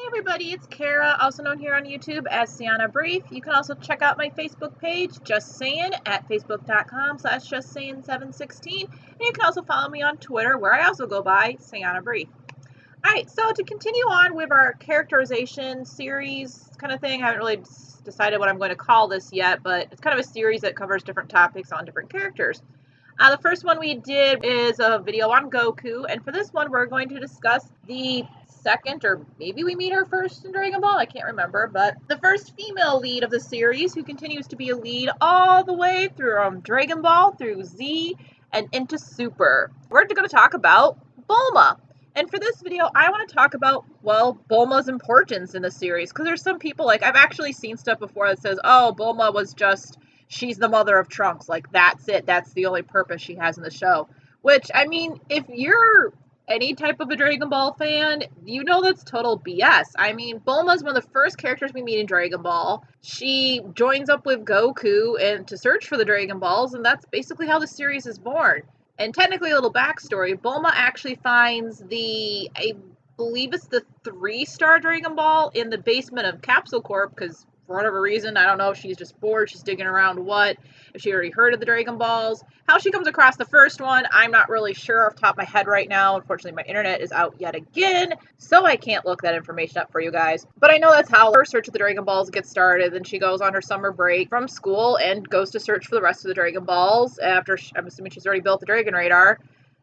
Everybody, it's Kara, also known here on YouTube as Sienna Brief. You can also check out my Facebook page, Just Sayin, at facebook.com/justsayin716. And you can also follow me on Twitter, where I also go by Sienna Brief. Alright, so to continue on with our characterization series kind of thing, I haven't really decided what I'm going to call this yet, but it's kind of a series that covers different topics on different characters. The first one we did is a video on Goku, and for this one we're going to discuss the second, or maybe we meet her first in Dragon Ball, I can't remember, but the first female lead of the series, who continues to be a lead all the way through Dragon Ball, through Z, and into Super. We're going to talk about Bulma. And for this video, I want to talk about, well, Bulma's importance in the series, because there's some people, like, I've actually seen stuff before that says, oh, Bulma was just, she's the mother of Trunks, like, that's it, that's the only purpose she has in the show. Which, I mean, if you're any type of a Dragon Ball fan, you know that's total BS. I mean, Bulma's one of the first characters we meet in Dragon Ball. She joins up with Goku and to search for the Dragon Balls, and that's basically how the series is born. And technically, a little backstory, Bulma actually finds I believe it's the 3-star Dragon Ball in the basement of Capsule Corp, because for whatever reason, I don't know if she's just bored, she's digging around what, if she already heard of the Dragon Balls. How she comes across the first one, I'm not really sure off the top of my head right now. Unfortunately, my internet is out yet again, so I can't look that information up for you guys. But I know that's how her search of the Dragon Balls gets started. Then she goes on her summer break from school and goes to search for the rest of the Dragon Balls after, I'm assuming she's already built the Dragon Radar.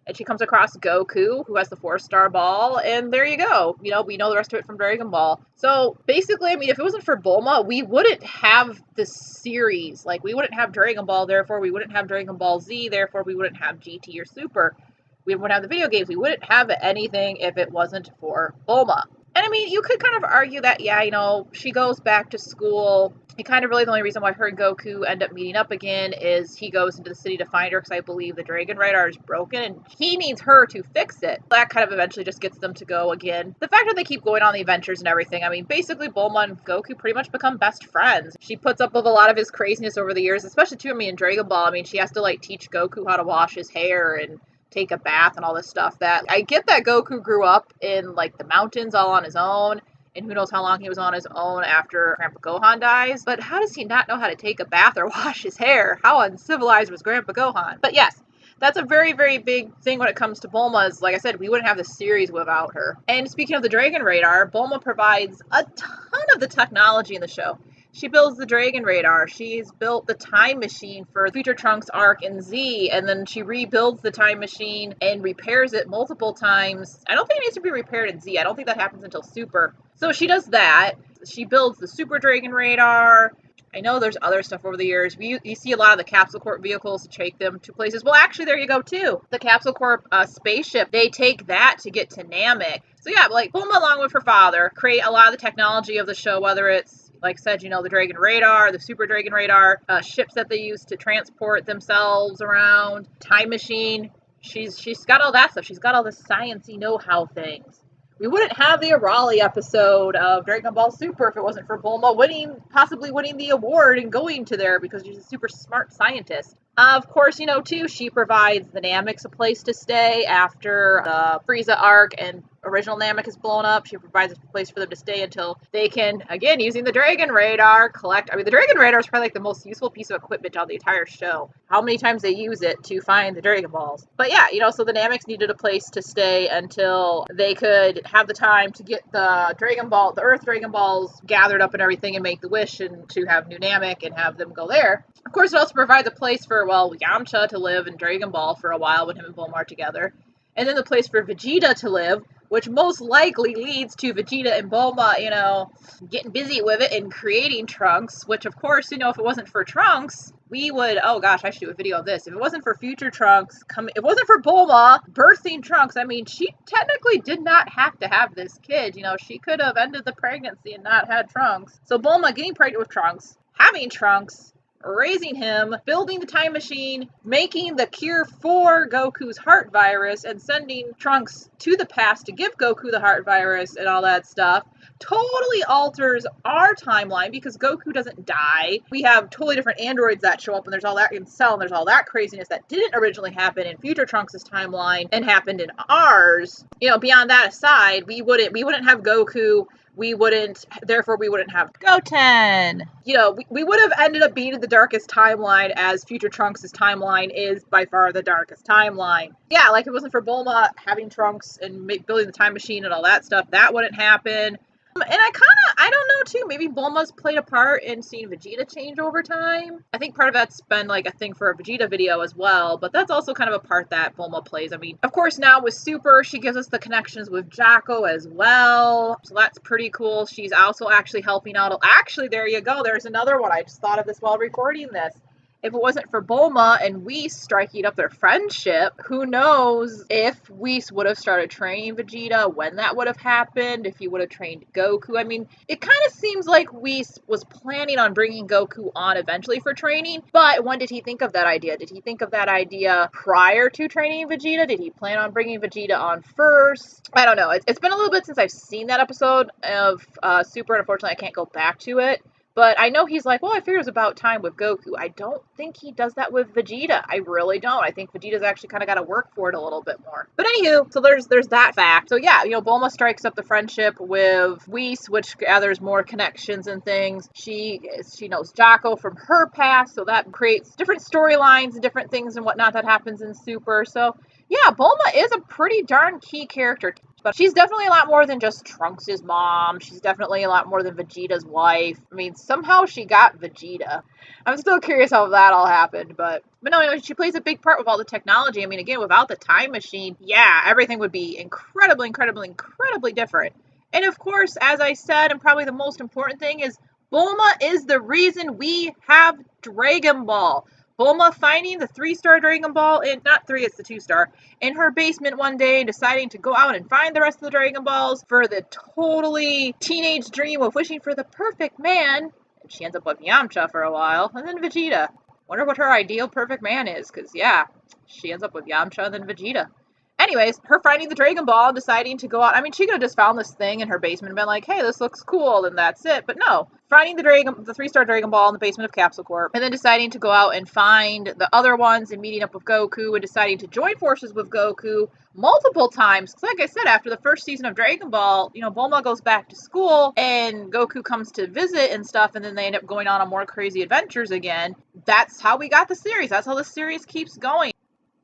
And she comes across Goku, who has the 4-star ball, and there you go. You know, we know the rest of it from Dragon Ball. So, basically, I mean, if it wasn't for Bulma, we wouldn't have this series. Like, we wouldn't have Dragon Ball, therefore we wouldn't have Dragon Ball Z, therefore we wouldn't have GT or Super. We wouldn't have the video games. We wouldn't have anything if it wasn't for Bulma. And, I mean, you could kind of argue that, yeah, you know, she goes back to school. And kind of really the only reason why her and Goku end up meeting up again is he goes into the city to find her because I believe the Dragon Radar is broken and he needs her to fix it. That kind of eventually just gets them to go again. The fact that they keep going on the adventures and everything, I mean, basically Bulma and Goku pretty much become best friends. She puts up with a lot of his craziness over the years, especially too, I mean, in Dragon Ball, I mean, she has to, like, teach Goku how to wash his hair and take a bath and all this stuff. That I get that Goku grew up in, like, the mountains all on his own. And who knows how long he was on his own after Grandpa Gohan dies. But how does he not know how to take a bath or wash his hair? How uncivilized was Grandpa Gohan? But yes, that's a very, very big thing when it comes to Bulma. Is, like I said, we wouldn't have the series without her. And speaking of the Dragon Radar, Bulma provides a ton of the technology in the show. She builds the Dragon Radar. She's built the time machine for Future Trunks arc in Z, and then she rebuilds the time machine and repairs it multiple times. I don't think it needs to be repaired in Z. I don't think that happens until Super. So she does that. She builds the Super Dragon Radar. I know there's other stuff over the years. You see a lot of the Capsule Corp vehicles to take them to places. Well, actually, there you go, too. The Capsule Corp spaceship, they take that to get to Namek. So yeah, like, Bulma, along with her father, create a lot of the technology of the show, whether it's, like I said, you know, the Dragon Radar, the Super Dragon Radar, ships that they use to transport themselves around, time machine. She's got all that stuff. She's got all the sciencey know-how things. We wouldn't have the Arali episode of Dragon Ball Super if it wasn't for Bulma possibly winning the award and going to there because she's a super smart scientist. Of course, you know, too, she provides the Nameks a place to stay after the Frieza arc and original Namek is blown up. She provides a place for them to stay until they can, again, using the Dragon Radar, collect. I mean, the Dragon Radar is probably like the most useful piece of equipment on the entire show. How many times they use it to find the Dragon Balls. But yeah, you know, so the Nameks needed a place to stay until they could have the time to get the Dragon Ball, the Earth Dragon Balls gathered up and everything and make the wish and to have New Namek and have them go there. Of course, it also provides a place for, well, Yamcha to live in Dragon Ball for a while when him and Bulma are together. And then the place for Vegeta to live, which most likely leads to Vegeta and Bulma, you know, getting busy with it and creating Trunks, which, of course, you know, if it wasn't for Trunks, we would, oh gosh, I should do a video of this. If it wasn't for future Trunks, if it wasn't for Bulma birthing Trunks, I mean, she technically did not have to have this kid. You know, she could have ended the pregnancy and not had Trunks. So Bulma getting pregnant with Trunks, having Trunks, raising him, building the time machine, making the cure for Goku's heart virus, and sending Trunks to the past to give Goku the heart virus and all that stuff. totally alters our timeline because Goku doesn't die. We have totally different androids that show up, and there's all that in Cell, and there's all that craziness that didn't originally happen in Future Trunks' timeline and happened in ours. You know, beyond that aside, we wouldn't have Goku. Therefore we wouldn't have Goten. You know, we would have ended up being in the darkest timeline, as Future Trunks' timeline is by far the darkest timeline. Yeah, like if it wasn't for Bulma having Trunks and building the time machine and all that stuff, that wouldn't happen. And I don't know too, maybe Bulma's played a part in seeing Vegeta change over time. I think part of that's been like a thing for a Vegeta video as well, but that's also kind of a part that Bulma plays. I mean, of course now with Super, she gives us the connections with Jocko as well, so that's pretty cool. She's also actually helping out. Actually, there you go, there's another one. I just thought of this while recording this. If it wasn't for Bulma and Whis striking up their friendship, who knows if Whis would have started training Vegeta, when that would have happened, if he would have trained Goku. I mean, it kind of seems like Whis was planning on bringing Goku on eventually for training, but when did he think of that idea? Did he think of that idea prior to training Vegeta? Did he plan on bringing Vegeta on first? I don't know. It's been a little bit since I've seen that episode of Super, and unfortunately I can't go back to it. But I know he's like, well, I figured it was about time with Goku. I don't think he does that with Vegeta. I really don't. I think Vegeta's actually kind of got to work for it a little bit more. But anywho, so there's that fact. So yeah, you know, Bulma strikes up the friendship with Whis, which gathers more connections and things. She knows Jocko from her past, so that creates different storylines and different things and whatnot that happens in Super. So yeah, Bulma is a pretty darn key character. But she's definitely a lot more than just Trunks' mom. She's definitely a lot more than Vegeta's wife. I mean, somehow she got Vegeta. I'm still curious how that all happened, but no, she plays a big part with all the technology. I mean, again, without the time machine, yeah, everything would be incredibly, incredibly, incredibly different. And of course, as I said, and probably the most important thing is, Bulma is the reason we have Dragon Ball. Bulma finding the 3-star Dragon Ball, not 3, it's the 2-star, in her basement one day, deciding to go out and find the rest of the Dragon Balls for the totally teenage dream of wishing for the perfect man. And she ends up with Yamcha for a while, and then Vegeta. Wonder what her ideal perfect man is, because yeah, she ends up with Yamcha and then Vegeta. Anyways, her finding the Dragon Ball, deciding to go out. I mean, she could have just found this thing in her basement and been like, hey, this looks cool, and that's it. But no, finding the 3-star Dragon Ball in the basement of Capsule Corp, and then deciding to go out and find the other ones and meeting up with Goku and deciding to join forces with Goku multiple times. Because like I said, after the first season of Dragon Ball, you know, Bulma goes back to school and Goku comes to visit and stuff, and then they end up going on more crazy adventures again. That's how we got the series. That's how the series keeps going.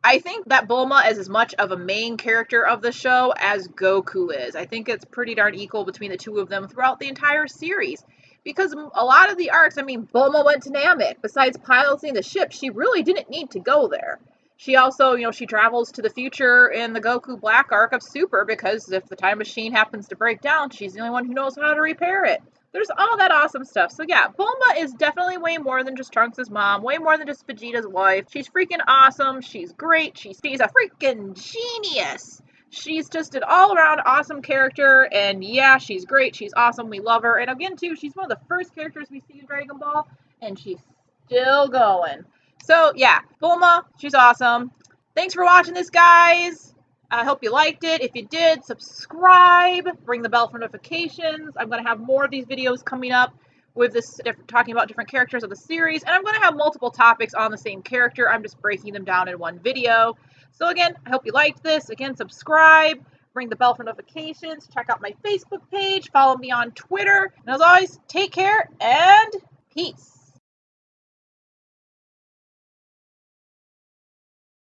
I think that Bulma is as much of a main character of the show as Goku is. I think it's pretty darn equal between the two of them throughout the entire series. Because a lot of the arcs, I mean, Bulma went to Namek. Besides piloting the ship, she really didn't need to go there. She also, you know, she travels to the future in the Goku Black arc of Super, because if the time machine happens to break down, she's the only one who knows how to repair it. There's all that awesome stuff. So yeah, Bulma is definitely way more than just Trunks' mom, way more than just Vegeta's wife. She's freaking awesome. She's great. She's a freaking genius. She's just an all-around awesome character, and yeah, she's great. She's awesome. We love her. And again, too, she's one of the first characters we see in Dragon Ball, and she's still going. So yeah, Bulma, she's awesome. Thanks for watching this, guys. I hope you liked it. If you did, subscribe, ring the bell for notifications. I'm going to have more of these videos coming up with this, talking about different characters of the series, and I'm going to have multiple topics on the same character. I'm just breaking them down in one video. So again, I hope you liked this. Again, subscribe, ring the bell for notifications, check out my Facebook page, follow me on Twitter, and as always, take care and peace.